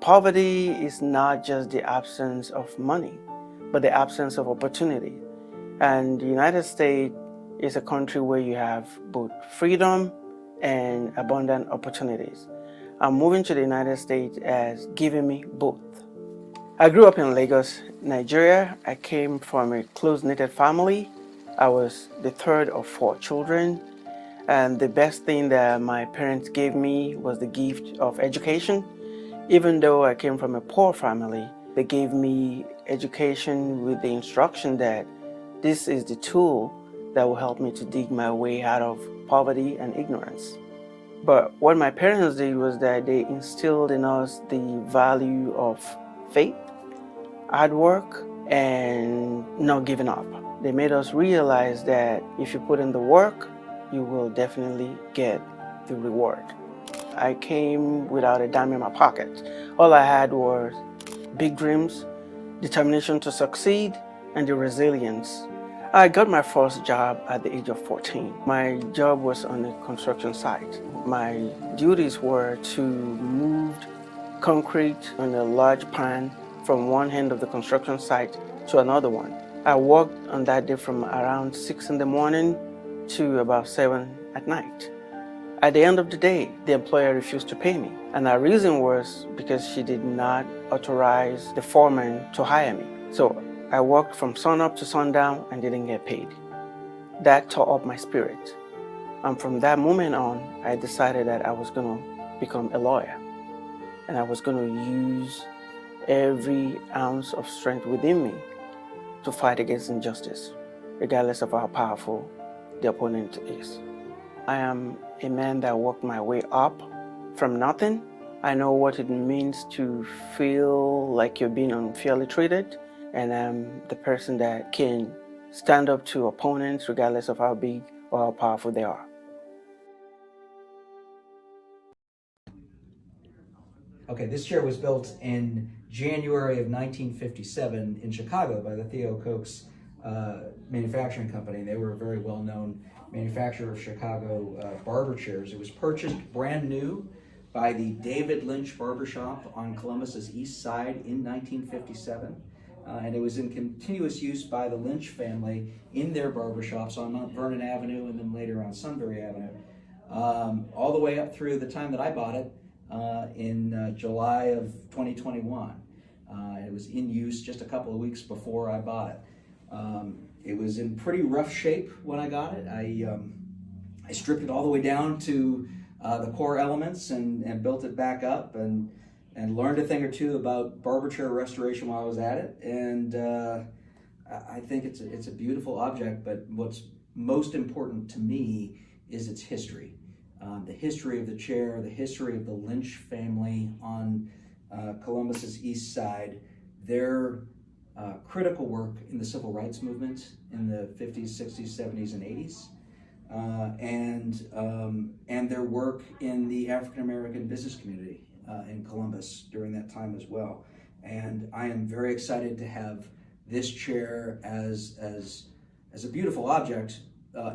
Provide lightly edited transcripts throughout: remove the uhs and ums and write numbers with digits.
Poverty is not just the absence of money, but the absence of opportunity. And the United States is a country where you have both freedom and abundant opportunities. Moving to the United States has given me both. I grew up in Lagos, Nigeria. I came from a close-knit family. I was the third of four children. And the best thing that my parents gave me was the gift of education. Even though I came from a poor family, they gave me education with the instruction that this is the tool that will help me to dig my way out of poverty and ignorance. But what my parents did was that they instilled in us the value of faith, hard work, and not giving up. They made us realize that if you put in the work, you will definitely get the reward. I came without a dime in my pocket. All I had was big dreams, determination to succeed, and the resilience. I got my first job at the age of 14. My job was on a construction site. My duties were to move concrete on a large pan from one end of the construction site to another one. I worked on that day from around 6 in the morning to about 7 at night. At the end of the day, the employer refused to pay me. And the reason was because she did not authorize the foreman to hire me. So I worked from sunup to sundown and didn't get paid. That tore up my spirit. And from that moment on, I decided that I was going to become a lawyer. And I was going to use every ounce of strength within me to fight against injustice, regardless of how powerful the opponent is. I am a man that worked my way up from nothing. I know what it means to feel like you're being unfairly treated, and I'm the person that can stand up to opponents regardless of how big or how powerful they are. Okay, this chair was built in January of 1957 in Chicago by the Theo Kochs Manufacturing Company. They were a very well-known manufacturer of Chicago barber chairs. It was purchased brand new by the David Lynch Barbershop on Columbus's east side in 1957. And it was in continuous use by the Lynch family in their barbershops on Mount Vernon Avenue and then later on Sunbury Avenue, all the way up through the time that I bought it in July of 2021. It was in use just a couple of weeks before I bought it. It was in pretty rough shape when I got it. I stripped it all the way down to the core elements and built it back up and learned a thing or two about barber chair restoration while I was at it. And I think it's a beautiful object, but what's most important to me is its history. The history of the chair, the history of the Lynch family on Columbus's east side, their critical work in the civil rights movement in the 50s, 60s, 70s, and 80s, and their work in the African American business community in Columbus during that time as well. And I am very excited to have this chair as a beautiful object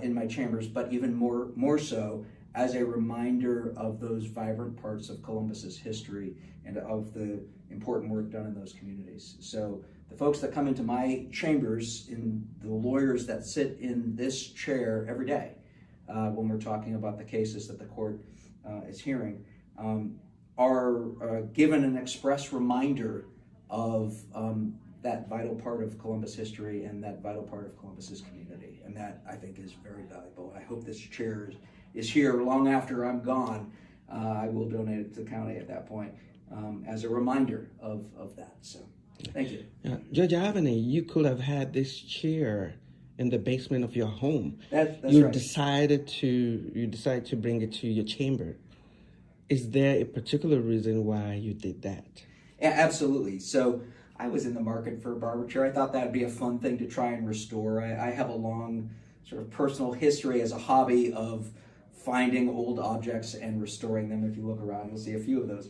in my chambers, but even more so as a reminder of those vibrant parts of Columbus's history and of the important work done in those communities. So the folks that come into my chambers, in the lawyers that sit in this chair every day when we're talking about the cases that the court is hearing, are given an express reminder of that vital part of Columbus history and that vital part of Columbus's community. And that, I think, is very valuable. I hope this chair is here long after I'm gone. I will donate it to the county at that point as a reminder of that. So, thank you. Judge Aveni, you could have had this chair in the basement of your home. That's you right. decided to bring it to your chamber. Is there a particular reason why you did that? Yeah, absolutely. So I was in the market for a barber chair. I thought that'd be a fun thing to try and restore. I have a long sort of personal history as a hobby of finding old objects and restoring them. If you look around, you'll see a few of those.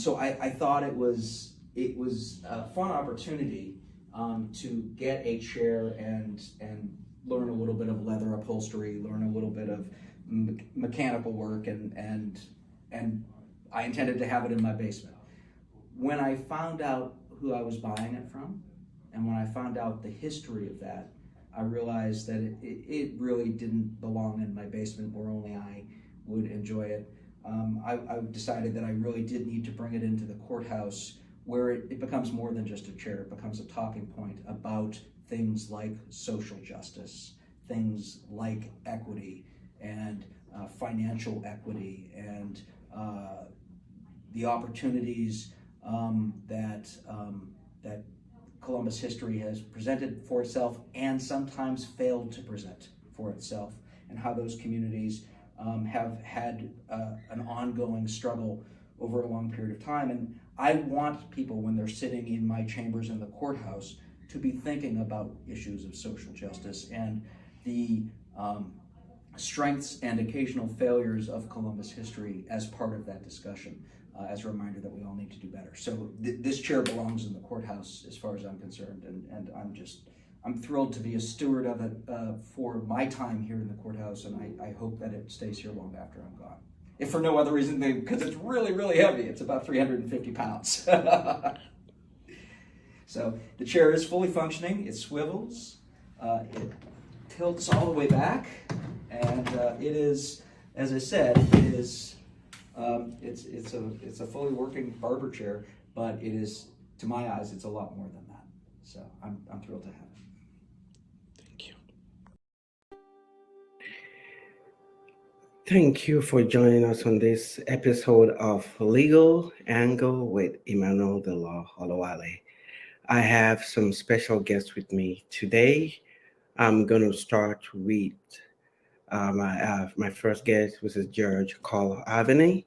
So I thought it was a fun opportunity to get a chair and learn a little bit of leather upholstery, learn a little bit of mechanical work, and I intended to have it in my basement. when I found out who I was buying it from, and when I found out the history of that, I realized that it really didn't belong in my basement where only I would enjoy it. I decided that I really did need to bring it into the courthouse, where it becomes more than just a chair. It becomes a talking point about things like social justice, things like equity and financial equity, and the opportunities that Columbus history has presented for itself and sometimes failed to present for itself, and how those communities have had an ongoing struggle over a long period of time. And I want people, when they're sitting in my chambers in the courthouse, to be thinking about issues of social justice and the strengths and occasional failures of Columbus history as part of that discussion, as a reminder that we all need to do better. So this chair belongs in the courthouse as far as I'm concerned, and I'm thrilled to be a steward of it for my time here in the courthouse, and I hope that it stays here long after I'm gone. If for no other reason than because it's really, really heavy. It's about 350 pounds. So the chair is fully functioning. It swivels. It tilts all the way back, and it is, as I said, it is. It's a fully working barber chair, but it is, to my eyes, it's a lot more than that. So I'm thrilled to have it. Thank you. Thank you for joining us on this episode of Legal Angle with Emmanuel the Law Olawale. I have some special guests with me today. I'm going to start with my first guest, which is Judge Carl Aveni.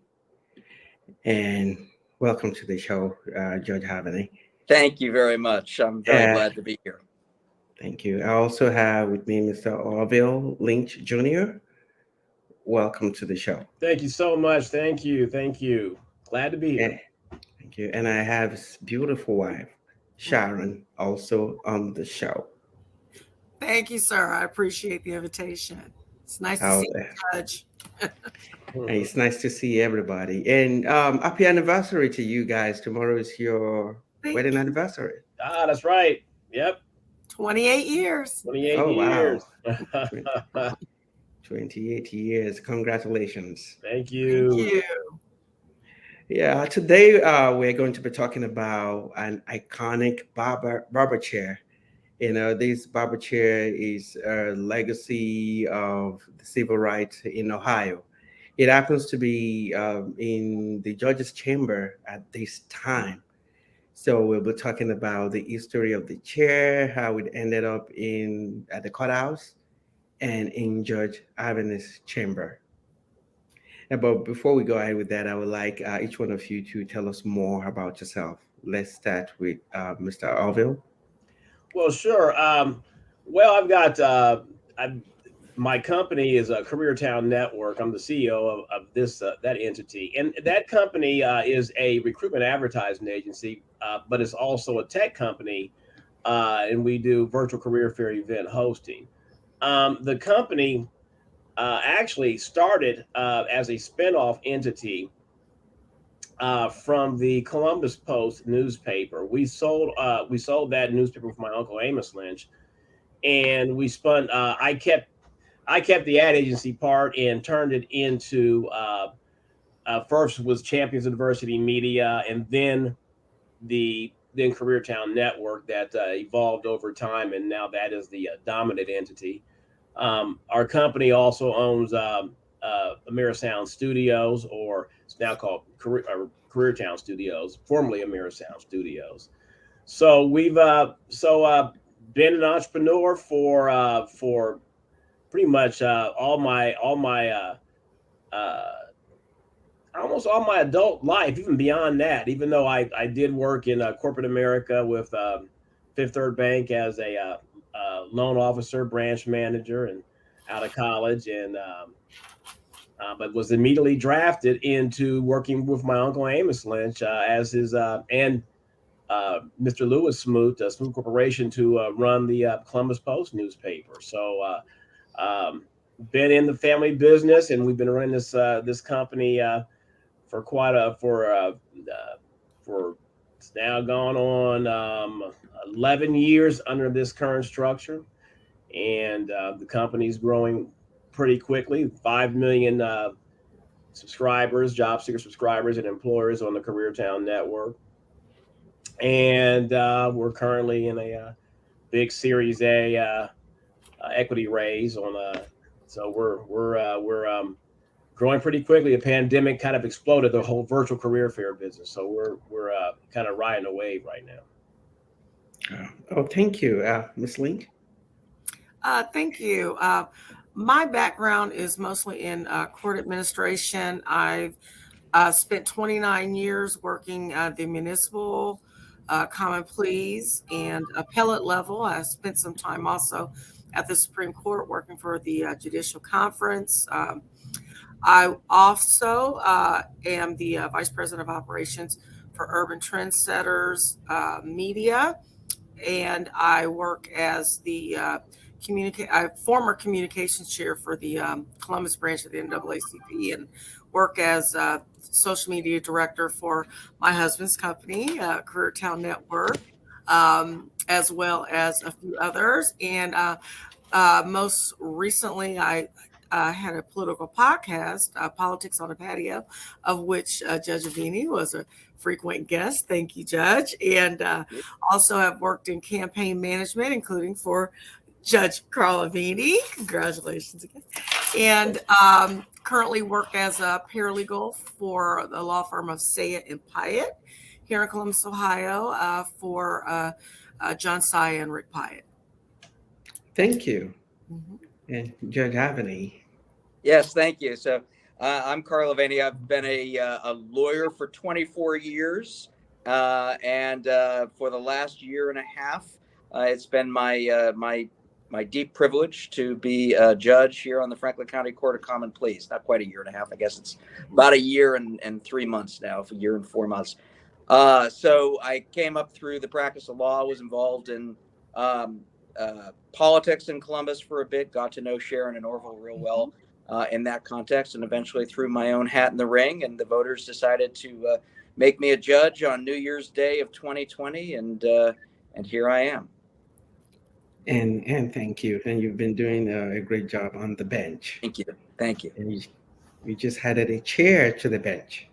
And welcome to the show, Judge Aveni. Thank you very much. I'm very glad to be here. Thank you. I also have with me Mr. Orville Lynch Jr. Welcome to the show. Thank you so much. Thank you. Glad to be here. Thank you. And I have his beautiful wife, Sharon, also on the show. Thank you, sir. I appreciate the invitation. It's nice to see you, Judge. And it's nice to see everybody. And happy anniversary to you guys. Tomorrow is your wedding anniversary. Ah, that's right. Yep. 28 years. 28 years. Wow. 28 years. Congratulations. Thank you. Thank you. Yeah, today we're going to be talking about an iconic barber chair. You know, this barber chair is a legacy of the civil rights in Ohio. It happens to be in the judge's chamber at this time. So we'll be talking about the history of the chair, how it ended up at the courthouse and in Judge Aveni's chamber. But before we go ahead with that, I would like each one of you to tell us more about yourself. Let's start with Mr. Orville. Well, sure. Well, I've got my company is a Careertown Network. I'm the CEO of this that entity, and that company is a recruitment advertising agency, but it's also a tech company, and we do virtual career fair event hosting. The company actually started as a spinoff entity from the Columbus Post newspaper. We sold that newspaper from my uncle Amos Lynch, and we spun. I kept the ad agency part and turned it into first was Champions University Media, and then Careertown Network that evolved over time, and now that is the dominant entity. Our company also owns Amerisound Studios, or it's now called Careertown Studios, formerly Amerisound Studios. So we've been an entrepreneur for pretty much almost all my adult life, even beyond that. Even though I did work in corporate America with Fifth Third Bank as a loan officer, branch manager, and out of college, and but was immediately drafted into working with my uncle Amos Lynch as his and Mr. Lewis Smoot, Smoot Corporation, to run the Columbus Post newspaper. So been in the family business, and we've been running this company for It's now gone on 11 years under this current structure, and the company's growing pretty quickly. 5 million subscribers, job seeker subscribers, and employers on the Careertown network. And we're currently in a big Series A equity raise on. So we're growing pretty quickly. The pandemic kind of exploded the whole virtual career fair business. So we're kind of riding a wave right now. Oh, thank you, Ms. Lynch. Thank you. My background is mostly in court administration. I've spent 29 years working the municipal common pleas and appellate level. I spent some time also at the Supreme Court working for the Judicial Conference. I also am the Vice President of Operations for Urban Trendsetters Media, and I work as the former communications chair for the Columbus branch of the NAACP, and work as social media director for my husband's company, Careertown Network, as well as a few others. And most recently, I had a political podcast, Politics on a Patio, of which Judge Aveni was a frequent guest. Thank you, Judge. And also have worked in campaign management, including for Judge Carl Aveni. Congratulations again. And currently work as a paralegal for the law firm of Sayet and Pyatt here in Columbus, Ohio, for John Saya and Rick Pyatt. Thank you. And Judge Aveni. Yes, thank you. So I'm Carl Aveni. I've been a lawyer for 24 years. And for the last year and a half, it's been my deep privilege to be a judge here on the Franklin County Court of Common Pleas. Not quite a year and a half. I guess it's about a year and 3 months now, a year and 4 months. So I came up through the practice of law, was involved in politics in Columbus for a bit, got to know Sharon and Orville real well in that context, and eventually threw my own hat in the ring, and the voters decided to make me a judge on New Year's Day of 2020, and here I am. And thank you. And you've been doing a great job on the bench. Thank you. Thank you. And you just added a chair to the bench.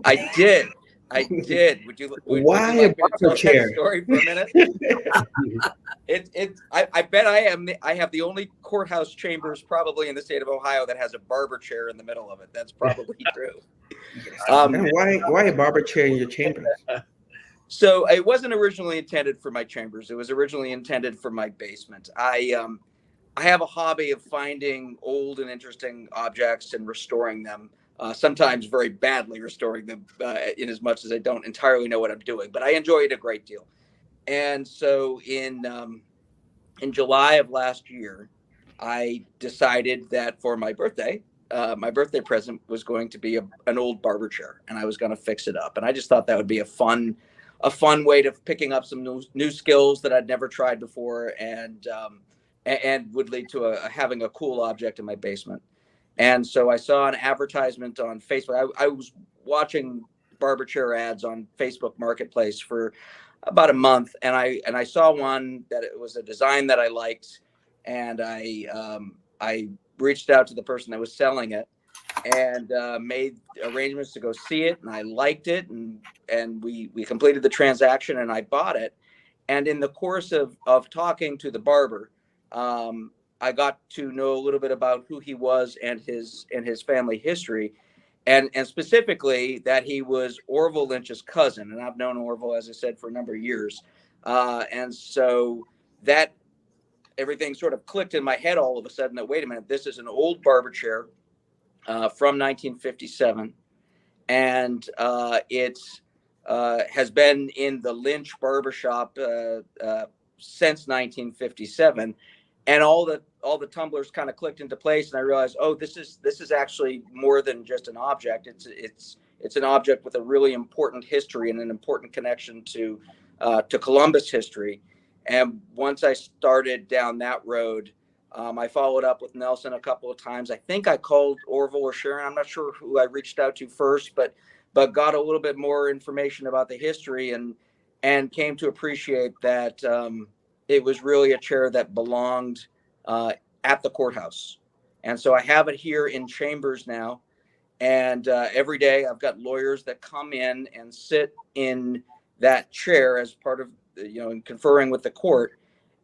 I did. Would you Why like a barber chair? Story for a minute? I bet I have the only courthouse chambers probably in the state of Ohio that has a barber chair in the middle of it. That's probably true. Why a barber chair in your chambers? So it wasn't originally intended for my chambers. It was originally intended for my basement. I have a hobby of finding old and interesting objects and restoring them. Sometimes very badly restoring them, in as much as I don't entirely know what I'm doing, but I enjoy it a great deal. And so in July of last year, I decided that for my birthday present was going to be an old barber chair, and I was going to fix it up. And I just thought that would be a fun way of picking up some new skills that I'd never tried before, and would lead to having a cool object in my basement. And so I saw an advertisement on Facebook. I was watching barber chair ads on Facebook Marketplace for about a month, and I saw one that it was a design that I liked, and I reached out to the person that was selling it, and made arrangements to go see it, and I liked it, and we completed the transaction, and I bought it. And in the course of talking to the barber, I got to know a little bit about who he was and his family history, and specifically that he was Orville Lynch's cousin. And I've known Orville, as I said, for a number of years. And so that everything sort of clicked in my head all of a sudden that, wait a minute, this is an old barber chair from 1957. And it has been in the Lynch barbershop since 1957. And all the tumblers kind of clicked into place, and I realized, oh, this is actually more than just an object. It's an object with a really important history and an important connection to Columbus history. And once I started down that road, I followed up with Nelson a couple of times. I think I called Orville or Sharon. I'm not sure who I reached out to first, but but got a little bit more information about the history and came to appreciate that it was really a chair that belonged at the courthouse. And so I have it here in chambers now. And every day I've got lawyers that come in and sit in that chair as part of, in conferring with the court.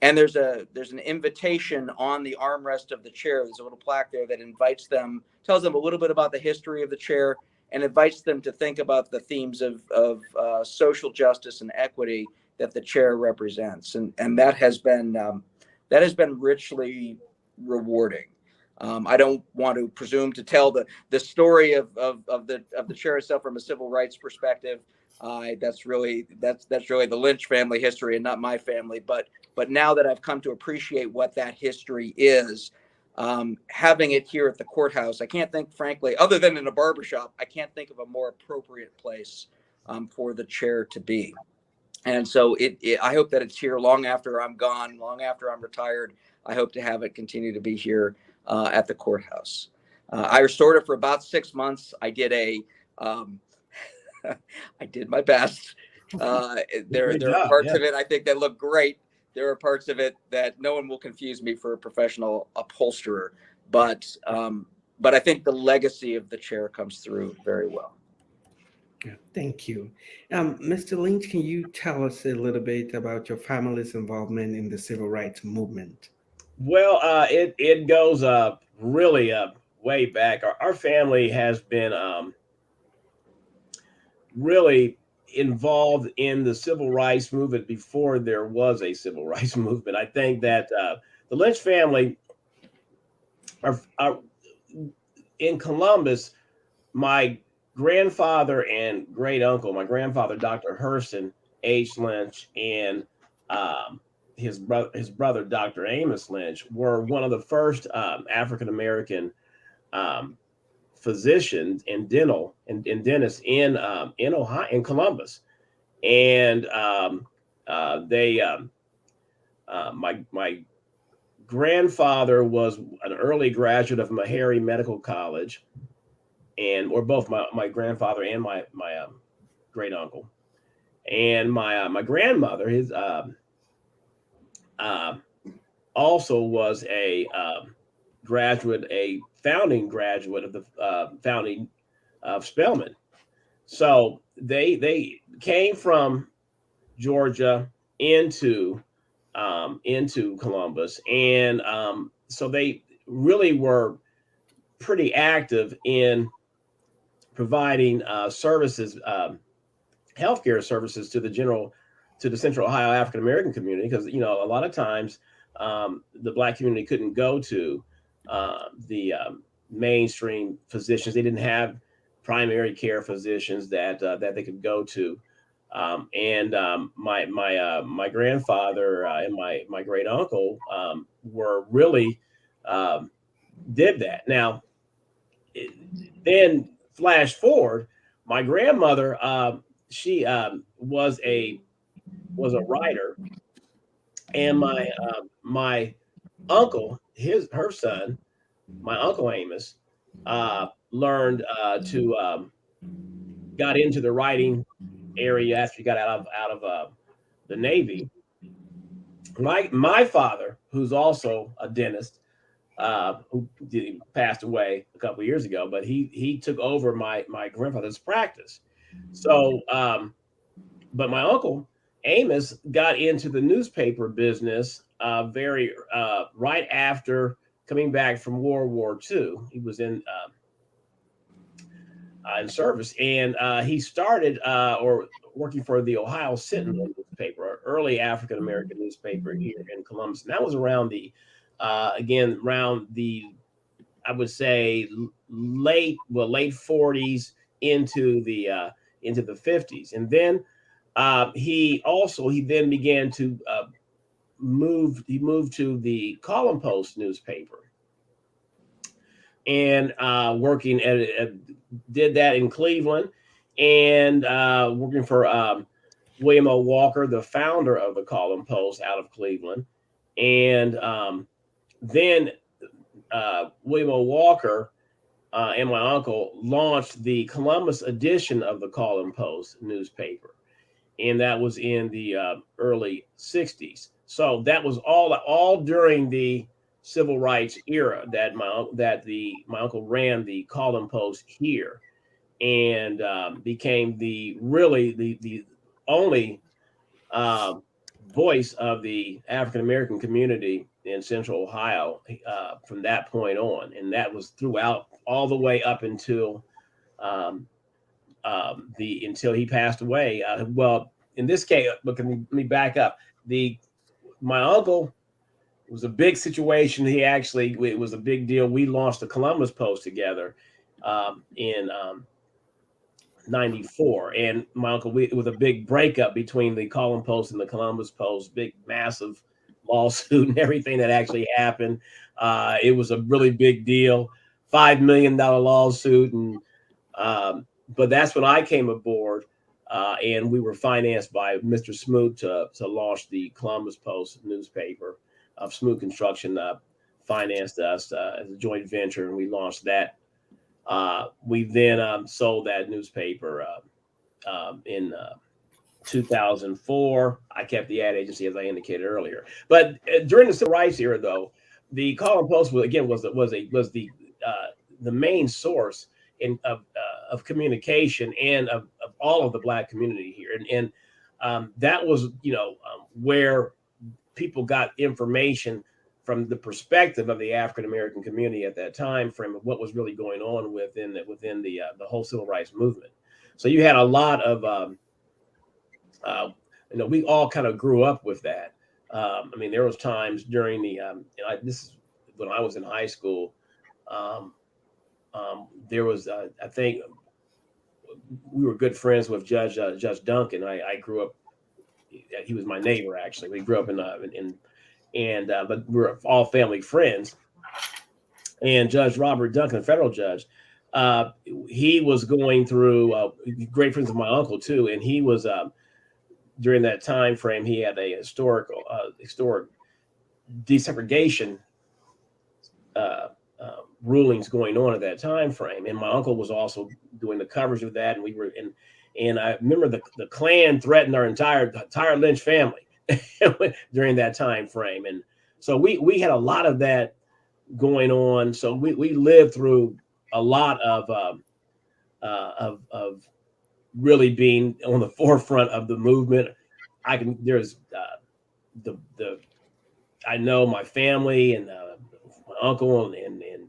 And there's an invitation on the armrest of the chair. There's a little plaque there that invites them, tells them a little bit about the history of the chair, and invites them to think about the themes of social justice and equity that the chair represents. And that has been richly rewarding. I don't want to presume to tell the story of the chair itself from a civil rights perspective. That's really the Lynch family history and not my family. But now that I've come to appreciate what that history is, having it here at the courthouse, I can't think, frankly, other than in a barbershop, I can't think of a more appropriate place for the chair to be. And so I hope that it's here long after I'm gone, long after I'm retired. I hope to have it continue to be here at the courthouse. I restored it for about 6 months. I did I did my best. There are parts of it I think that look great. There are parts of it that no one will confuse me for a professional upholsterer, but I think the legacy of the chair comes through very well. Yeah, thank you. Mr. Lynch, can you tell us a little bit about your family's involvement in the civil rights movement? Well, it goes really way back. Our family has been really involved in the civil rights movement before there was a civil rights movement. I think that the Lynch family are in Columbus. My grandfather and great uncle, my grandfather, Dr. Hurston H. Lynch, and his brother, Dr. Amos Lynch, were one of the first African American physicians and dentists in Ohio, in Columbus, and my grandfather was an early graduate of Meharry Medical College, or both my grandfather and my great uncle, and my grandmother, his also was a founding graduate of the founding of Spelman. So they came from Georgia into Columbus, and so they really were pretty active in providing services, healthcare services to the Central Ohio African American community, because a lot of times the Black community couldn't go to the mainstream physicians. They didn't have primary care physicians that they could go to, and my grandfather and my great uncle were really did that. Now, then flash forward, my grandmother, she was a writer, and my uncle, her son, my uncle Amos, learned to got into the writing area after he got out of the Navy. My father, who's also a dentist, who passed away a couple of years ago, but he took over my grandfather's practice. So, but my uncle Amos got into the newspaper business very right after coming back from World War II. He was in service, and he started or working for the Ohio Sentinel newspaper, an early African American newspaper here in Columbus. And that was around around the I would say late 40s into the 50s, and then he then began to moved to the Column Post newspaper, and working did that in Cleveland, and working for William O. Walker, the founder of the Column Post out of Cleveland. And then William O. Walker and my uncle launched the Columbus edition of the Call and Post newspaper, and that was in the early '60s. So that was all during the civil rights era that my uncle ran the Call and Post here, and became the only voice of the African American community in Central Ohio from that point on, and that was throughout all the way up until until he passed away. Well, in this case, look, let me back up. My uncle, it was a big situation. It was a big deal. We launched the Columbus Post together in '94, and my uncle, it was a big breakup between the Call and Post and the Columbus Post, big, massive lawsuit and everything that actually happened. It was a really big deal, $5 million lawsuit, and but that's when I came aboard, and we were financed by Mr. Smoot to launch the Columbus Post newspaper. Smoot Construction financed us as a joint venture, and we launched that. We then sold that newspaper in 2004. I kept the ad agency, as I indicated earlier. But during the civil rights era, though, the Call and Post was the main source of communication and of all of the Black community here, and that was where people got information from the perspective of the African American community at that time frame of what was really going on within the whole civil rights movement. So you had a lot of we all kind of grew up with that. I mean, there was times during the this is when I was in high school. There was I think we were good friends with Judge Duncan. I grew up. He was my neighbor, actually. We grew up but we were all family friends. And Judge Robert Duncan, the federal judge, he was going through great friends of my uncle too, and he was during that time frame. He had a historic desegregation rulings going on at that time frame, and my uncle was also doing the coverage of that, and we were in. And I remember the Klan threatened our entire Lynch family during that time frame, and so we had a lot of that going on. So we lived through a lot of really being on the forefront of the movement. I know my family and my uncle and the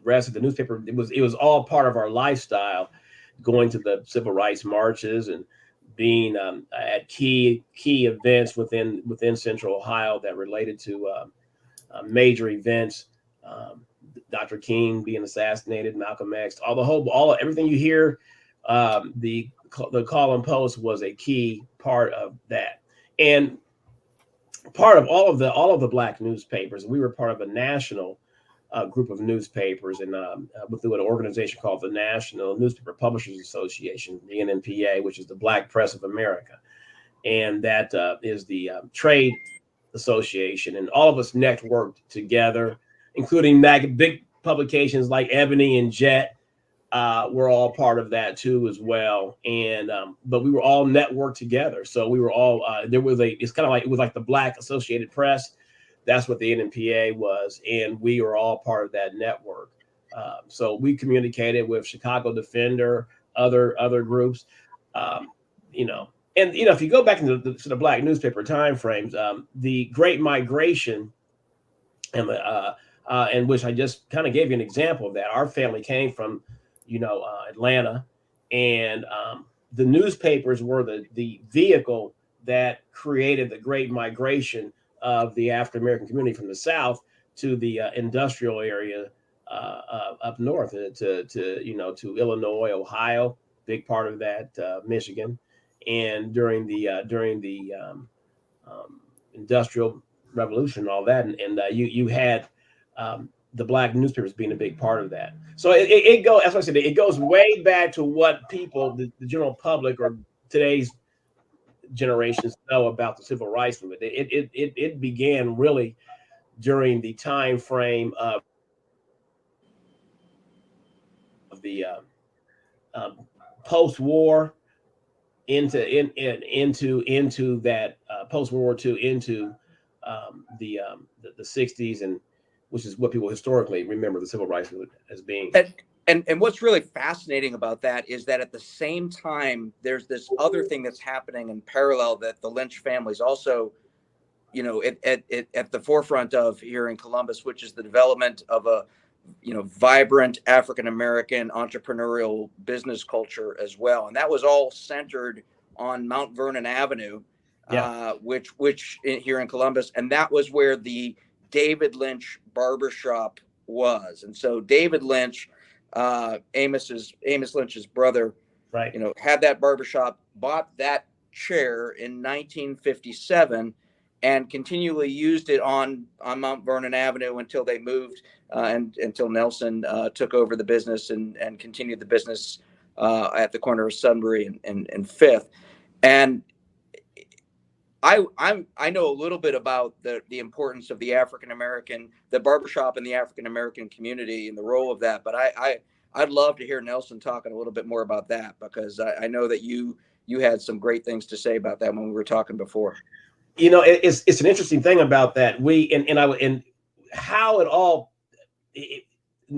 rest of the newspaper. It was all part of our lifestyle, going to the civil rights marches and being at key events within Central Ohio that related to major events. Dr. King being assassinated, Malcolm X, everything you hear. The Call and Post was a key part of that, and part of all of the Black newspapers. We were part of a national group of newspapers, and through an organization called the National Newspaper Publishers Association, the NNPA, which is the Black Press of America, and that is the trade association. And all of us networked together, including big publications like Ebony and Jet. We're all part of that too as well, and but we were all networked together. So we were all it was like the Black Associated Press. That's what the NNPA was, and we were all part of that network. So we communicated with Chicago Defender, other groups, And if you go back into the Black newspaper timeframes, the Great Migration, and which I just kind of gave you an example of that. Our family came from, Atlanta, and the newspapers were the vehicle that created the Great Migration of the African American community from the South to the industrial area up north to Illinois, Ohio, big part of that, Michigan, and during the Industrial Revolution and all that, and you had the Black newspapers being a big part of that. So it goes, as I said, it goes way back to what people, the general public or today's generations know about the civil rights movement. It began really during the time frame of the post-war into that post-World War II into the 60s, and which is what people historically remember the civil rights movement as being. And what's really fascinating about that is that at the same time, there's this other thing that's happening in parallel that the Lynch family's also, you know, at the forefront of here in Columbus, which is the development of a, you know, vibrant African-American entrepreneurial business culture as well. And that was all centered on Mount Vernon Avenue, which here in Columbus. And that was where the David Lynch barbershop was. And so David Lynch, Amos Lynch's brother, right, you know, had that barbershop, bought that chair in 1957, and continually used it on Mount Vernon Avenue until they moved and until Nelson took over the business and continued the business at the corner of Sunbury and Fifth. And I know a little bit about the importance of the barbershop in the African American community and the role of that. But I'd love to hear Nelson talking a little bit more about that, because I know that you had some great things to say about that when we were talking before. You know, it's an interesting thing about that. And how it all.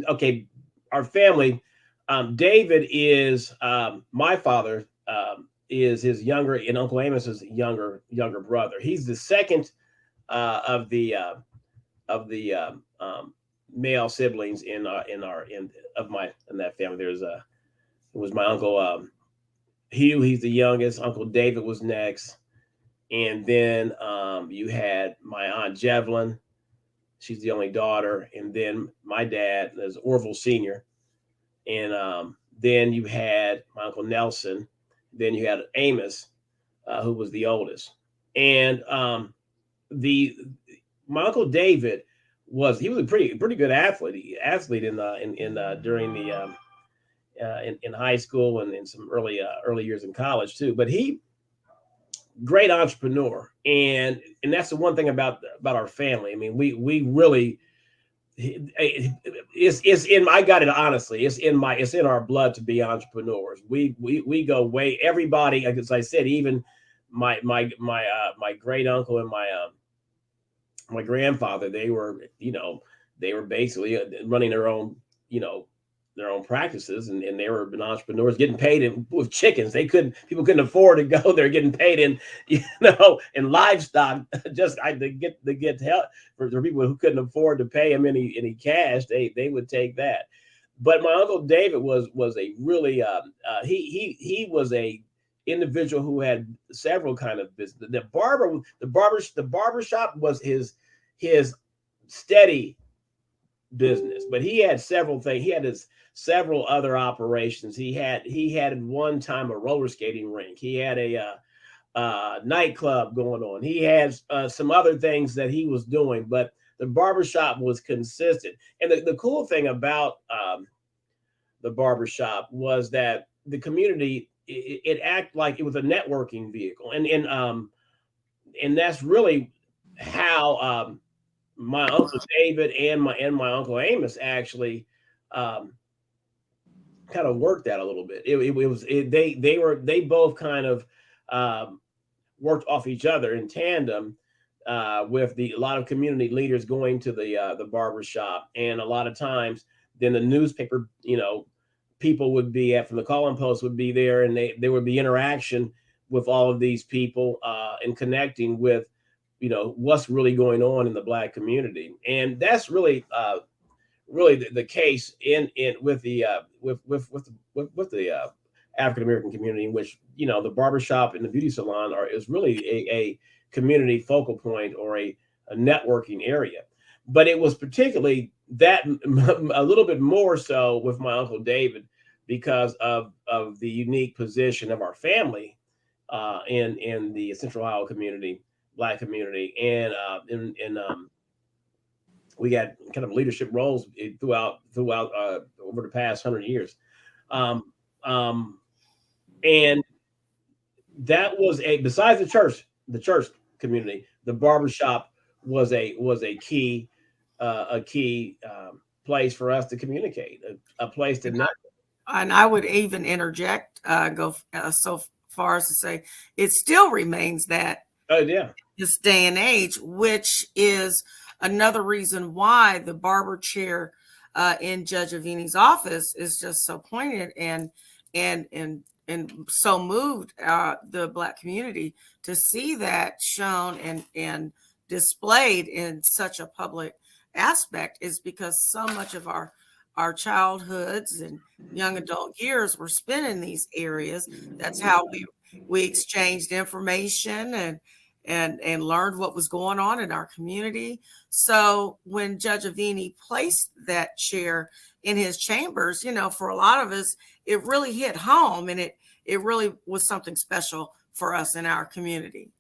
Okay, our family. David is my father. Is his younger, and Uncle Amos's younger brother. He's the second of the male siblings in that family. It was my uncle Hugh. He's the youngest. Uncle David was next, and then you had my aunt Jevelyn. She's the only daughter, and then my dad is Orville Senior, and then you had my Uncle Nelson. Then you had Amos, who was the oldest, and my Uncle David was a pretty good athlete in during the in high school and in some early years in college too. But great entrepreneur, and that's the one thing about our family. I mean, we really. It's in, I got it honestly. It's in our blood to be entrepreneurs. We go way, everybody, as I said, even my great uncle and my grandfather, they were basically running their own practices, and they were entrepreneurs getting paid with chickens. People couldn't afford to go there, getting paid in livestock just to get help for people who couldn't afford to pay him any cash. They would take that. But my Uncle David was a really he was a individual who had several kind of business. The barbershop was his steady business, but he had several things. He had several other operations. He had at one time a roller skating rink. He had a nightclub going on. He had some other things that he was doing, but the barbershop was consistent. And the cool thing about the barbershop was that the community, it acted like it was a networking vehicle. And that's really how my Uncle David and my Uncle Amos actually kind of worked that a little bit. They both kind of worked off each other in tandem, with a lot of community leaders going to the barbershop, and a lot of times then the newspaper, people would be from the Calling Post would be there, and there would be interaction with all of these people and connecting with what's really going on in the Black community. And that's really the case with the African American community, in which the barbershop and the beauty salon is really a community focal point, or a networking area. But it was particularly that a little bit more so with my Uncle David, because of the unique position of our family in the Central Ohio community, Black community, and we got kind of leadership roles throughout over the past 100 years, and that was besides the church community, the barbershop was a key place for us to communicate, a place to not. and I would even interject, go so far as to say it still remains that Oh yeah. this day and age, which is another reason why the barber chair in Judge Aveni's office is just so poignant and so moved the Black community to see that shown and displayed in such a public aspect, is because so much of our childhoods and young adult years were spent in these areas. That's how we exchanged information and learned what was going on in our community. So when Judge Aveni placed that chair in his chambers, for a lot of us, it really hit home, and it really was something special for us in our community.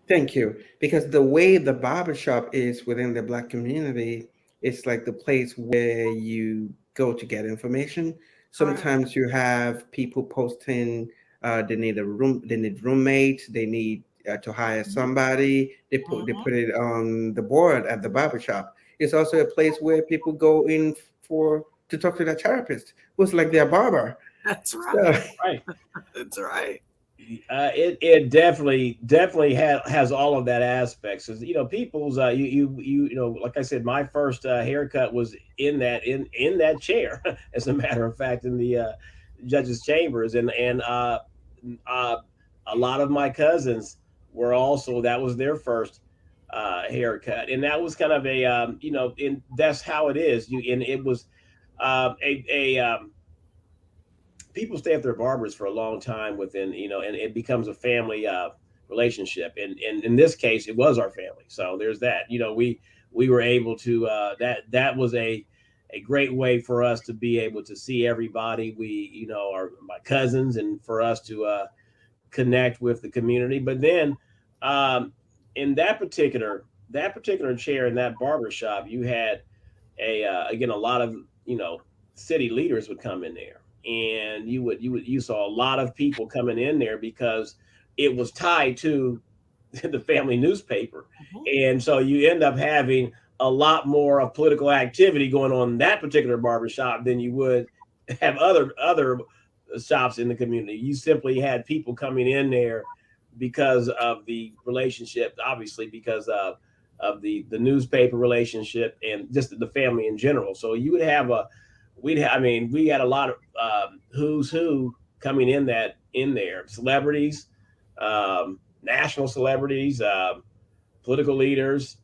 Thank you. Because the way the barbershop is within the Black community, it's like the place where you go to get information. Sometimes you have people posting they need a room, they need roommates, they need to hire somebody. They put it on the board at the barbershop. It's also a place where people go in for to talk to their therapist, who's like their barber. That's So, right. Right. That's right. It definitely has all of that aspects. People's like I said, my first haircut was in that chair. As a matter of fact, in the judge's chambers, and a lot of my cousins were also, that was their first haircut, and that was kind of a and that's how it is. And it was a people stay at their barbers for a long time within, and it becomes a family relationship. And in this case, it was our family. So there's that. We were able to that was a great way for us to be able to see everybody. We, my cousins, and for us to connect with the community. But then in that particular chair in that barber shop, you had again, a lot of city leaders would come in there, and you saw a lot of people coming in there because it was tied to the family newspaper. And so you end up having a lot more of political activity going on in that particular barbershop than you would have other shops in the community. You simply had people coming in there because of the relationship, obviously because of the newspaper relationship and just the family in general. So you would have we had a lot of who's who coming in there, celebrities, national celebrities, political leaders,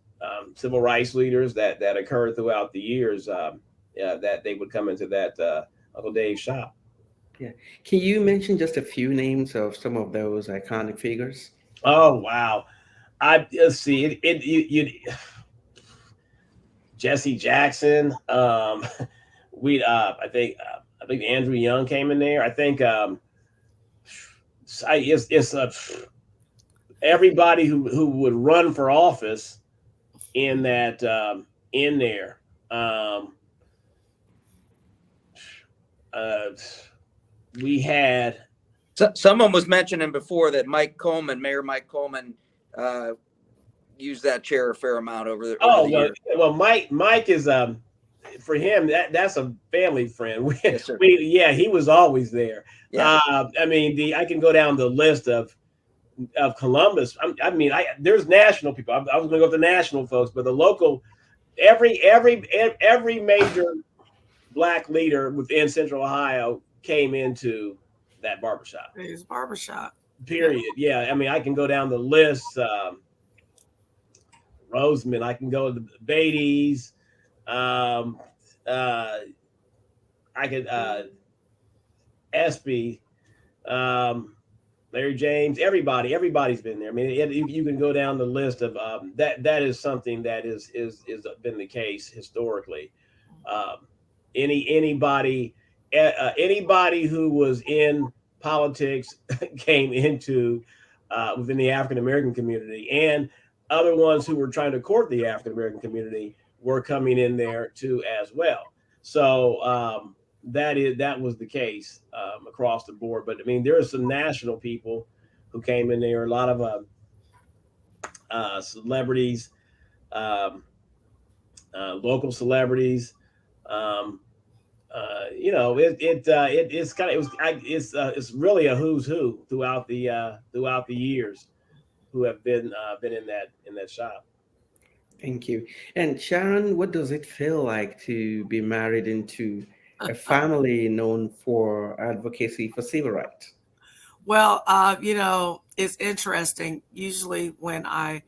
civil rights leaders that occurred throughout the years, that they would come into that Uncle Dave's shop. yeah. Can you mention just a few names of some of those iconic figures? Oh wow! Let's see Jesse Jackson. I think Andrew Young came in there. I think it's everybody who would run for office in that in there. We had Someone was mentioning before that Mayor Mike Coleman, used that chair a fair amount over the years. Well, Mike is for him that's a family friend. Yes, sir. He was always there. Yeah. I can go down the list of Columbus. There's national people. I was going to go with the national folks, but the local, every major Black leader within Central Ohio came into that barbershop. His barbershop. Period. Yeah. I can go down the list. Roseman. I can go to the Beatties. I could Espy, Larry James, everybody's been there. You can go down the list of that is something that is been the case historically. Anybody who was in politics came into within the African American community, and other ones who were trying to court the African American community were coming in there too as well. So that was the case across the board. But there are some national people who came in there, a lot of celebrities, local celebrities, It's really a who's who throughout the years who have been in that shop. Thank you. And Sharon, what does it feel like to be married into a family known for advocacy for civil rights? Well, it's interesting. Usually when I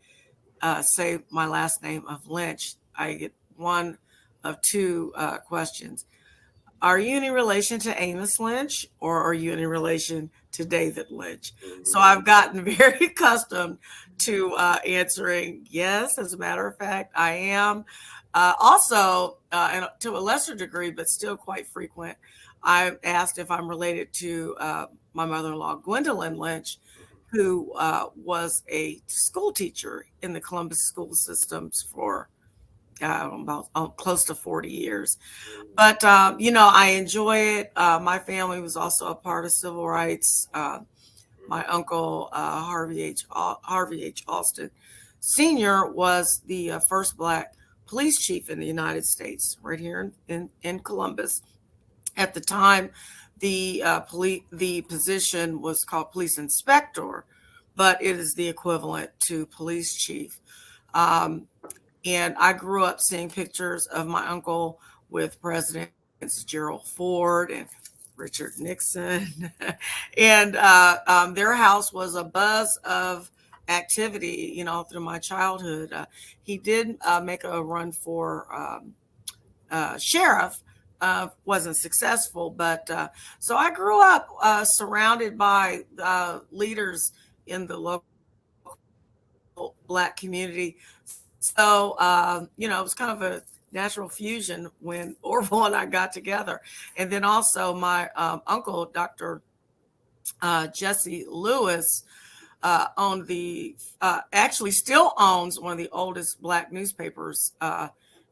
say my last name of Lynch, I get one of two questions. Are you any relation to Amos Lynch, or are you any relation to David Lynch? So I've gotten very accustomed to answering yes. As a matter of fact, I am. Also, and to a lesser degree, but still quite frequent, I'm asked if I'm related to my mother-in-law, Gwendolyn Lynch, who was a school teacher in the Columbus school systems for about close to 40 years. But, I enjoy it. My family was also a part of civil rights. My uncle, Harvey H. Alston Sr. was the first Black police chief in the United States, right here in Columbus. At the time, the position was called police inspector, but it is the equivalent to police chief. And I grew up seeing pictures of my uncle with Presidents Gerald Ford and Richard Nixon. And their house was a buzz of activity, through my childhood. He did make a run for sheriff, wasn't successful. But so I grew up surrounded by leaders in the local Black community. So, it was kind of a natural fusion when Orville and I got together. And then also my uncle, Dr. Jesse Lewis, actually still owns one of the oldest Black newspapers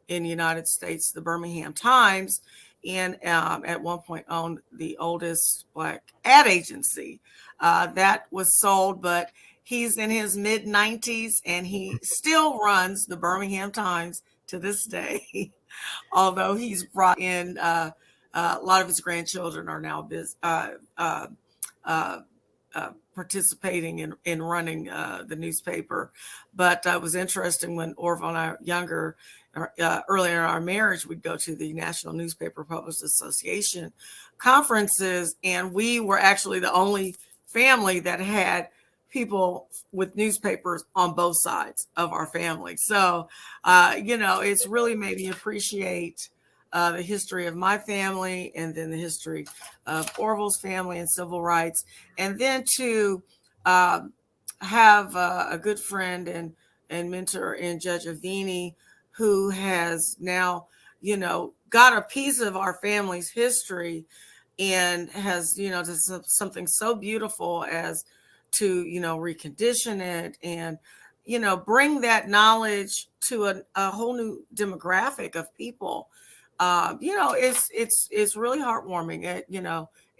in the United States, the Birmingham Times, and at one point owned the oldest Black ad agency. That was sold, but he's in his mid-90s and he still runs the Birmingham Times to this day, although he's brought in a lot of his grandchildren are now participating in running the newspaper. But it was interesting when Orville and I were younger, earlier in our marriage, we'd go to the National Newspaper Publishers Association conferences, and we were actually the only family that had people with newspapers on both sides of our family. So, it's really made me appreciate the history of my family, and then the history of Orville's family and civil rights. And then to have a good friend and mentor in Judge Aveni, who has now, got a piece of our family's history and has, something so beautiful as to, recondition it and, bring that knowledge to a whole new demographic of people. It's really heartwarming,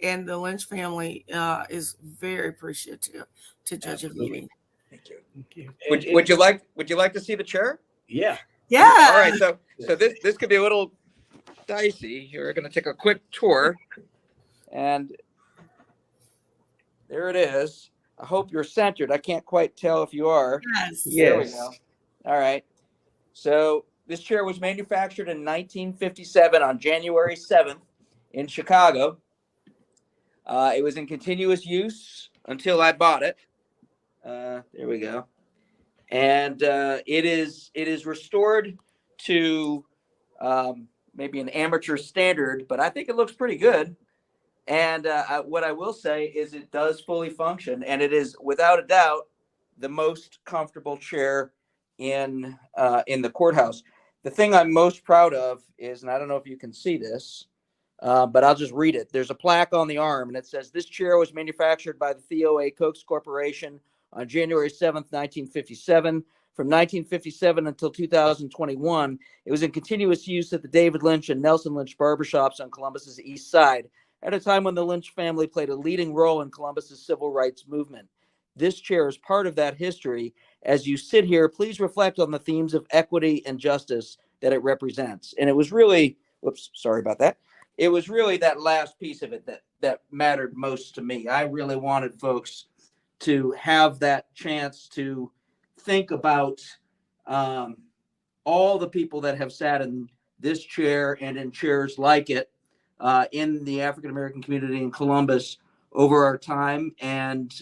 and the Lynch family is very appreciative to Judge Aveni. Thank you. Would you like to see the chair? Yeah. Yeah. All right. So this could be a little dicey. We're going to take a quick tour, and there it is. I hope you're centered. I can't quite tell if you are. Yes. There we go. All right. So this chair was manufactured in 1957 on January 7th in Chicago. It was in continuous use until I bought it. There we go. And it is restored to maybe an amateur standard, but I think it looks pretty good. And what I will say is it does fully function, and it is without a doubt the most comfortable chair in the courthouse. The thing I'm most proud of is, and I don't know if you can see this, but I'll just read it. There's a plaque on the arm, and it says, "This chair was manufactured by the Theo A. Kochs Corporation on January 7th, 1957. From 1957 until 2021, it was in continuous use at the David Lynch and Nelson Lynch barbershops on Columbus's East Side, at a time when the Lynch family played a leading role in Columbus's civil rights movement. This chair is part of that history. As you sit here, please reflect on the themes of equity and justice that it represents." And it was really Whoops, sorry about that. It was really that last piece of it that mattered most to me. I really wanted folks to have that chance to think about all the people that have sat in this chair and in chairs like it in the African American community in Columbus over our time, and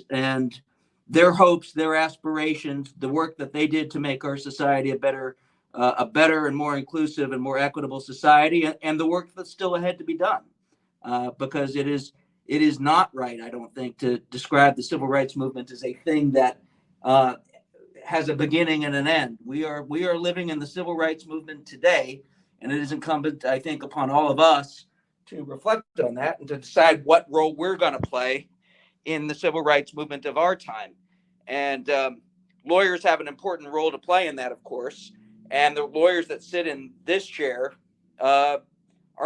their hopes, their aspirations, the work that they did to make our society a better and more inclusive and more equitable society, and the work that's still ahead to be done. Because it is not right, I don't think, to describe the civil rights movement as a thing that has a beginning and an end. We are living in the civil rights movement today, and it is incumbent, I think, upon all of us to reflect on that and to decide what role we're going to play in the civil rights movement of our time. And lawyers have an important role to play in that, of course. And the lawyers that sit in this chair are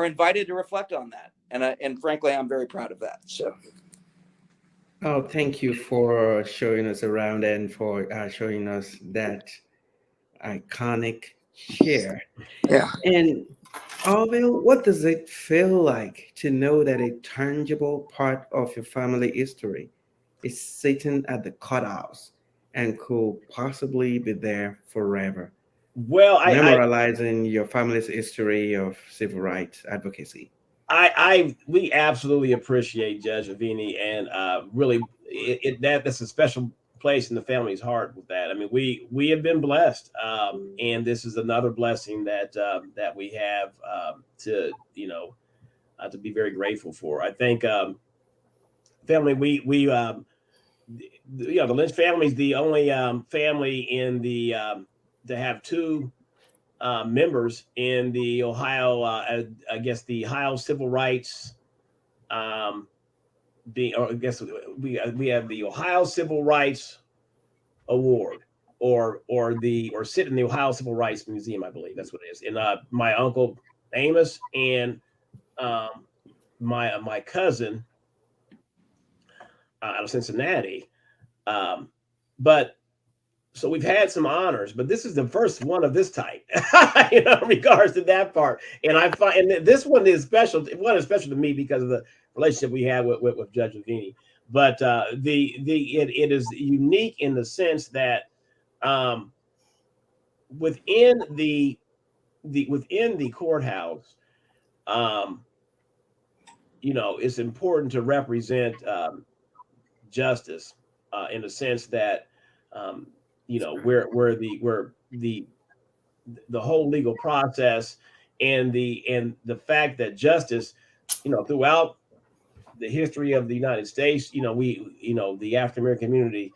invited to reflect on that. And frankly, I'm very proud of that. So. Oh, thank you for showing us around and for showing us that iconic chair. Yeah. And Orville, what does it feel like to know that a tangible part of your family history is sitting at the courthouse and could possibly be there forever, Well, memorializing your family's history of civil rights advocacy? we absolutely appreciate Judge Aveni, and really that's a special place in the family's heart with that. I mean, we have been blessed, and this is another blessing that we have to to be very grateful for. I think family the Lynch family is the only family in the to have two members in the Ohio, I guess the Ohio Civil Rights, or I guess we have the Ohio Civil Rights Award, or sit in the Ohio Civil Rights Museum, I believe that's what it is. And my uncle Amos and my cousin out of Cincinnati, but. So we've had some honors, but this is the first one of this type, in regards to that part. And I find, and this one is special. One is special to me because of the relationship we have with Judge Aveni. But it is unique in the sense that within the courthouse, it's important to represent justice in the sense that. Where the whole legal process and the fact that justice, throughout the history of the United States, the African American community,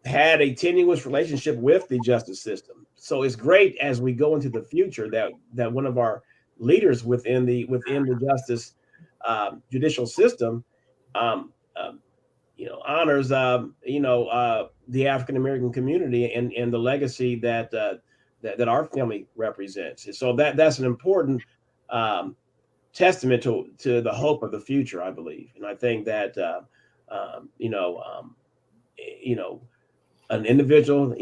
had a tenuous relationship with the justice system. So it's great as we go into the future that one of our leaders within the justice judicial system honors the African American community and the legacy that our family represents. And so that's an important testament to the hope of the future, I believe. And I think that an individual,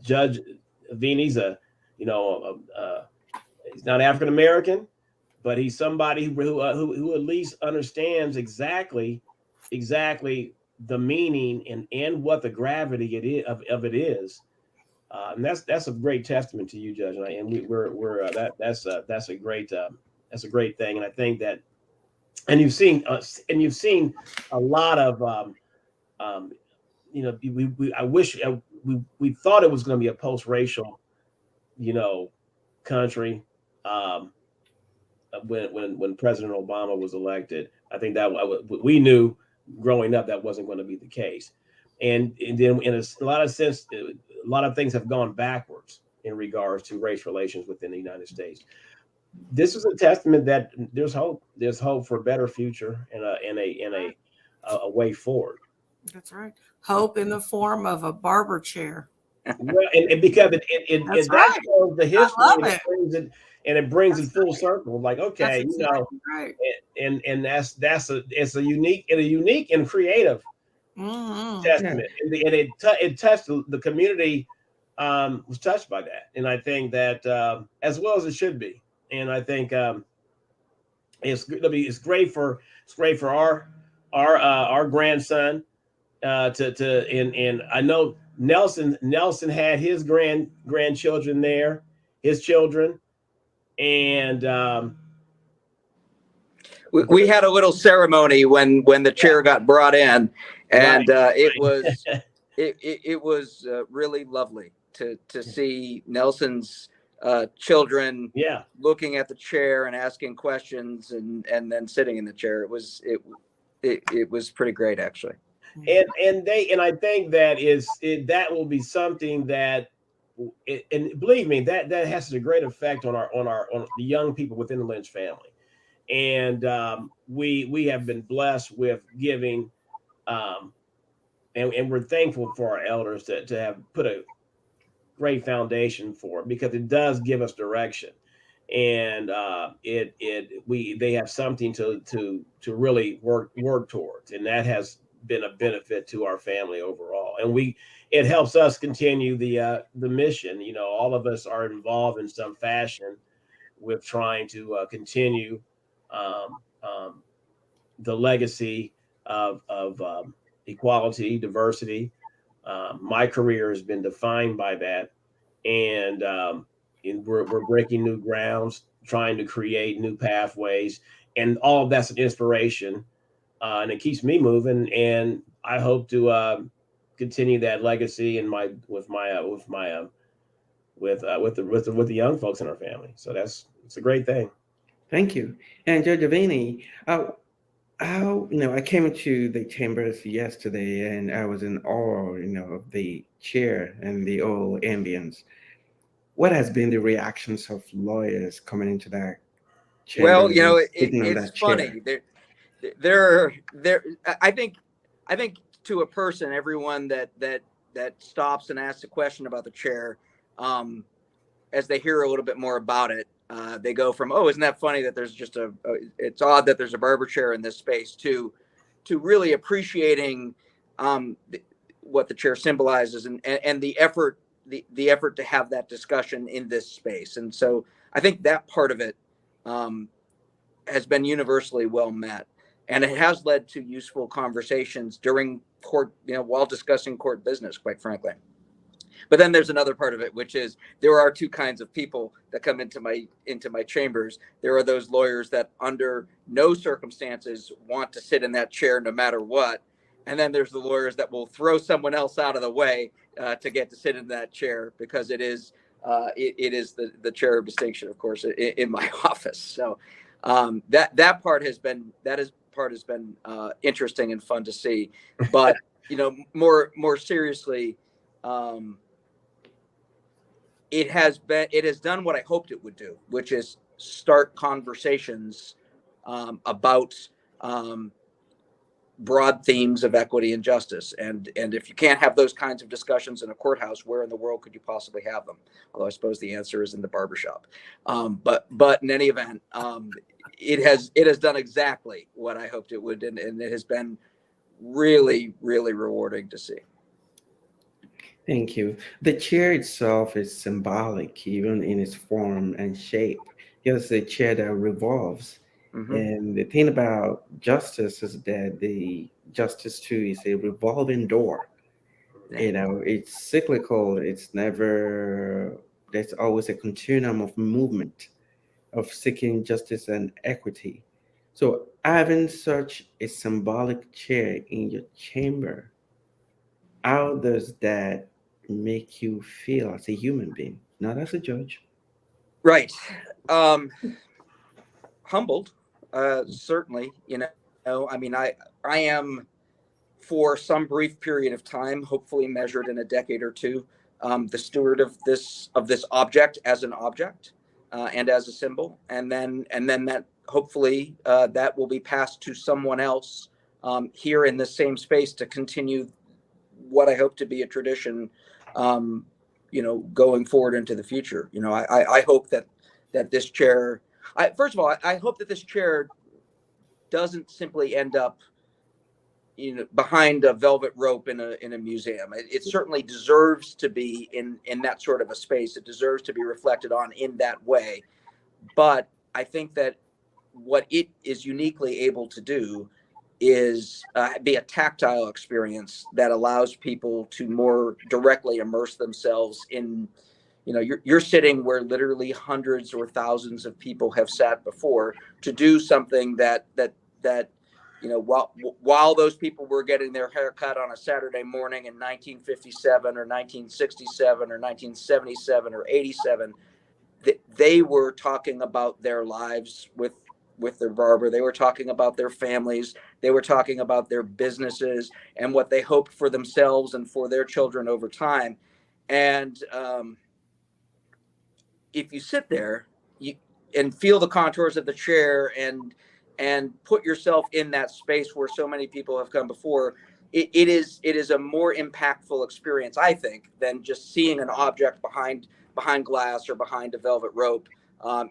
Judge Aveni's he's not African American, but he's somebody who at least understands exactly the meaning and what the gravity of it is, and that's a great testament to you, Judge. And we're that's a great thing. And I think that, and you've seen a lot of I wish we thought it was going to be a post-racial country when President Obama was elected. I think that we knew growing up that wasn't going to be the case, and then in a lot of sense, a lot of things have gone backwards in regards to race relations within the United States. This is a testament that there's hope. There's hope for a better future and a way forward. That's right. Hope in the form of a Barber chair. Well, and because it right. shows the history, it brings it full right. circle. Like, okay, that's exactly right. and it's a unique and creative testament, and it touched the community. Was touched by that, and I think that as well as it should be. and I think it's great for our grandson and I know Nelson had his grandchildren there, his children, and we had a little ceremony when the chair got brought in, and it was really lovely to see Nelson's children looking at the chair and asking questions and then sitting in the chair. It was pretty great, actually. And I think that will be something that, and believe me, that has a great effect on the young people within the Lynch family. And we have been blessed with giving, and we're thankful for our elders to have put a great foundation for it, because it does give us direction, and they have something to really work towards, and that has been a benefit to our family overall, and it helps us continue the mission. All of us are involved in some fashion with trying to continue the legacy of equality, diversity. My career has been defined by that, and we're breaking new grounds, trying to create new pathways, and all of that's an inspiration, and it keeps me moving. And I hope to continue that legacy with the young folks in our family. So it's a great thing. Thank you. And Judge Aveni, I came into the chambers yesterday and I was in awe, of the chair and the old ambience. What has been the reactions of lawyers coming into that chamber? Well, it's funny. I think to a person, everyone that stops and asks a question about the chair, as they hear a little bit more about it, they go from, oh, isn't that funny that there's just it's odd that there's a barber chair in this space, to really appreciating what the chair symbolizes and the effort to have that discussion in this space. And so I think that part of it has been universally well met, and it has led to useful conversations during court, while discussing court business, quite frankly. But then there's another part of it, which is there are two kinds of people that come into my chambers. There are those lawyers that under no circumstances want to sit in that chair no matter what. And then there's the lawyers that will throw someone else out of the way to get to sit in that chair, because it is the chair of distinction, of course, in my office. So that part has been interesting and fun to see. But more seriously, it has done what I hoped it would do, which is start conversations about broad themes of equity and justice. And if you can't have those kinds of discussions in a courthouse, where in the world could you possibly have them? Although I suppose the answer is in the barbershop. But in any event, it has done exactly what I hoped it would, and it has been really, really rewarding to see. Thank you. The chair itself is symbolic, even in its form and shape. It's a chair that revolves. Mm-hmm. And the thing about justice is that the justice too is a revolving door. It's cyclical. There's always a continuum of movement, of seeking justice and equity. So having such a symbolic chair in your chamber, how does that make you feel as a human being, not as a judge? Right. Humbled, certainly. I mean, I am, for some brief period of time, hopefully measured in a decade or two, the steward of this object as an object and as a symbol, and then that hopefully that will be passed to someone else here in the same space to continue what I hope to be a tradition, going forward into the future. I hope that this chair, first of all, I hope that this chair doesn't simply end up, behind a velvet rope in a museum. It certainly deserves to be in that sort of a space. It deserves to be reflected on in that way. But I think that what it is uniquely able to do is be a tactile experience that allows people to more directly immerse themselves in, you're sitting where literally hundreds or thousands of people have sat before to do something that while those people were getting their hair cut on a Saturday morning in 1957 or 1967 or 1977 or 87, they were talking about their lives with their barber. They were talking about their families. They were talking about their businesses and what they hoped for themselves and for their children over time. And if you sit there and feel the contours of the chair and put yourself in that space where so many people have come before, it is a more impactful experience, I think, than just seeing an object behind glass or behind a velvet rope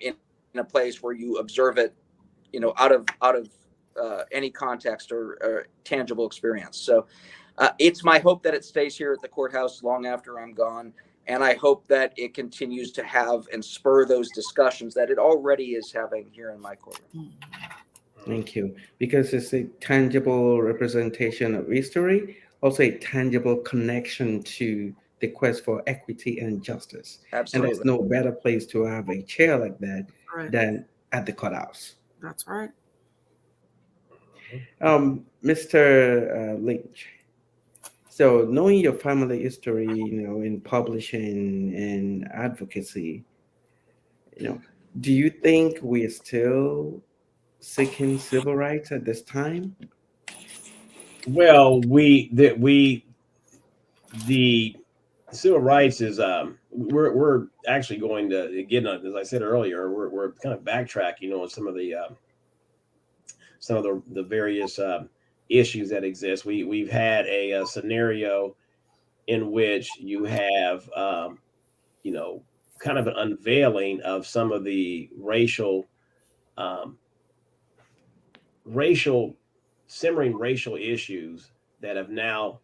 in a place where you observe it, out of any context or tangible experience. So it's my hope that it stays here at the courthouse long after I'm gone. And I hope that it continues to have and spur those discussions that it already is having here in my courtroom. Thank you. Because it's a tangible representation of history, also a tangible connection to the quest for equity and justice. Absolutely. And there's no better place to have a chair like that Right. than at the courthouse. That's right. Mr. Lynch, so knowing your family history, in publishing and advocacy, do you think we're still seeking civil rights at this time? Well, the civil rights is we're actually going to, again, as I said earlier, we're kind of backtracking on some of the various issues that exist. We've had a scenario in which you have kind of an unveiling of some of the simmering racial issues that have now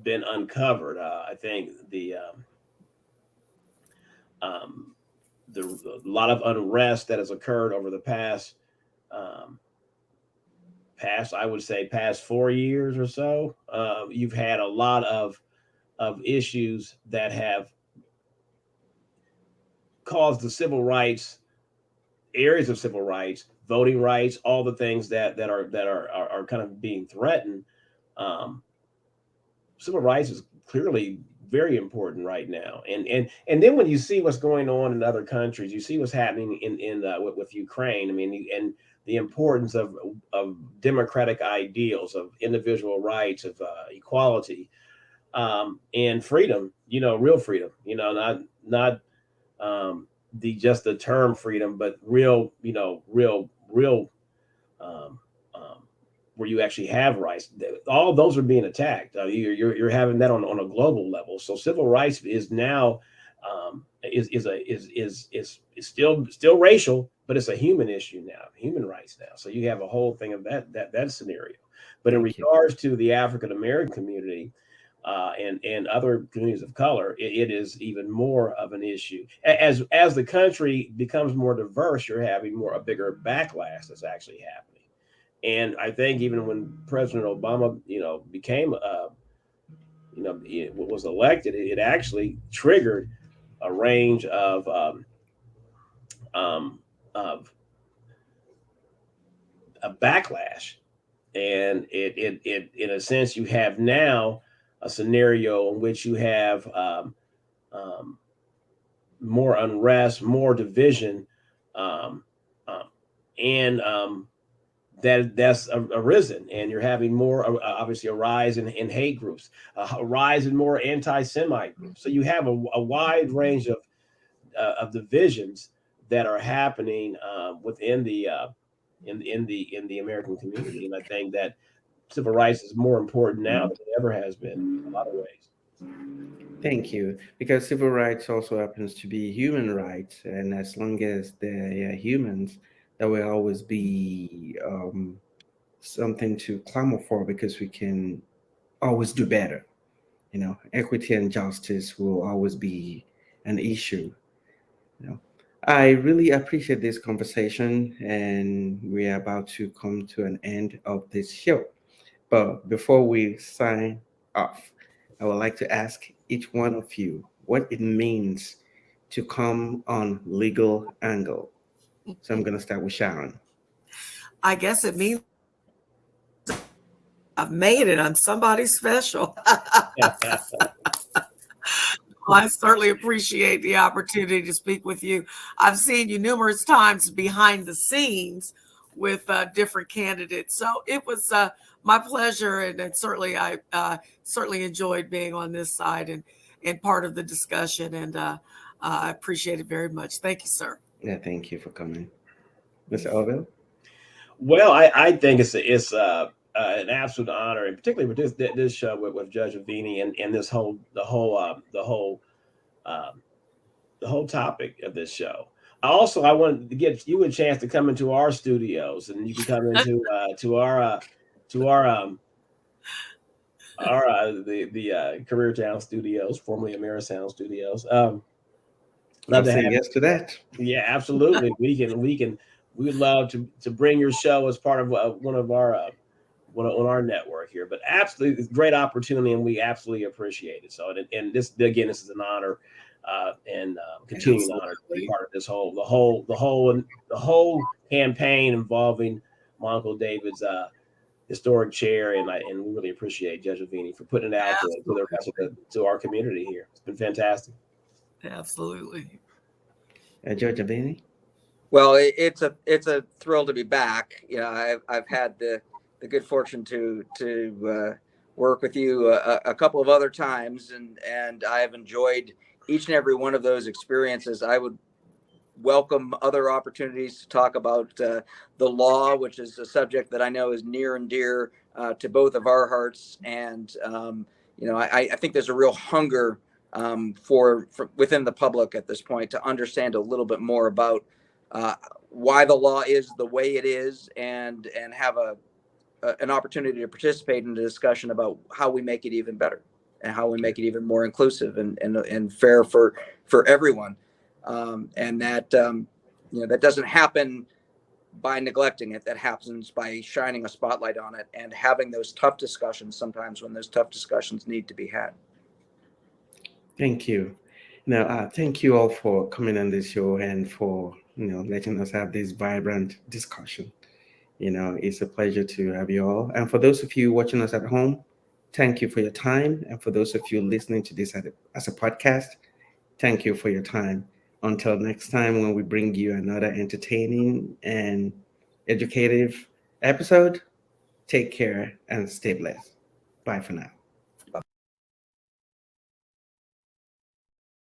been uncovered. I think the lot of unrest that has occurred over the past I would say past 4 years or so. You've had a lot of issues that have caused the civil rights, areas of civil rights, voting rights, all the things that are kind of being threatened. Civil rights is clearly very important right now, and then when you see what's going on in other countries, you see what's happening with Ukraine. I mean, and the importance of democratic ideals, of individual rights, of equality, and freedom. Real freedom. Not just the term freedom, but real. Real. Where you actually have rights. All of those are being attacked. You're having that on a global level. So civil rights is now is still racial, but it's a human issue now, human rights now. So you have a whole thing of that scenario. But in regards to the African American community and other communities of color, it is even more of an issue. As the country becomes more diverse, you're having a bigger backlash that's actually happening. And I think even when President Obama, became, was elected, it actually triggered a range of a backlash. And it in a sense, you have now a scenario in which you have more unrest, more division, and that's arisen, and you're having more, obviously, a rise in hate groups, a rise in more anti-Semite groups. So you have a wide range of divisions that are happening within the in the American community, and I think that civil rights is more important now than it ever has been in a lot of ways. Thank you. Because civil rights also happens to be human rights, and as long as they're humans, there will always be something to clamor for, because we can always do better. Equity and justice will always be an issue. I really appreciate this conversation, and we are about to come to an end of this show. But before we sign off, I would like to ask each one of you what it means to come on legal angle. So I'm going to start with Sharon. I guess it means I've made it. I'm somebody special. I certainly appreciate the opportunity to speak with you. I've seen you numerous times behind the scenes with different candidates, so it was my pleasure, and certainly I certainly enjoyed being on this side and part of the discussion, and I appreciate it very much. Thank you, sir. Yeah, thank you for coming. Mr. Orville? Well, I think it's an absolute honor, and particularly with this show with Judge Aveni and this whole um, the whole topic of this show. I wanted to get you a chance to come into our studios, and you can come into to our the Careertown Studios, formerly Amerisound Studios. I'll Love to say have yes to that. Yeah, absolutely. We would love to bring your show as part of one of our one on our network here. But absolutely, it's a great opportunity, and we absolutely appreciate it. So, and this again, this is an honor and continuing honor to be Absolutely. part of this whole campaign involving my Uncle David's historic chair, and we really appreciate Judge Aveni for putting it out to the rest of to our community here. It's been fantastic. Absolutely. Judge Aveni? Well, it's a thrill to be back. You know, I've had the good fortune to work with you a couple of other times, and I've enjoyed each and every one of those experiences. I would welcome other opportunities to talk about the law, which is a subject that I know is near and dear to both of our hearts. And you know, I think there's a real hunger for within the public at this point to understand a little bit more about why the law is the way it is, and have an opportunity to participate in the discussion about how we make it even better and how we make it even more inclusive and fair for everyone. And that you know, that doesn't happen by neglecting it. That happens by shining a spotlight on it and having those tough discussions sometimes when those tough discussions need to be had. Thank you. Now, thank you all for coming on this show and for letting us have this vibrant discussion. It's a pleasure to have you all. And for those of you watching us at home, thank you for your time. And for those of you listening to this as a podcast, thank you for your time. Until next time, when we bring you another entertaining and educative episode, take care and stay blessed. Bye for now.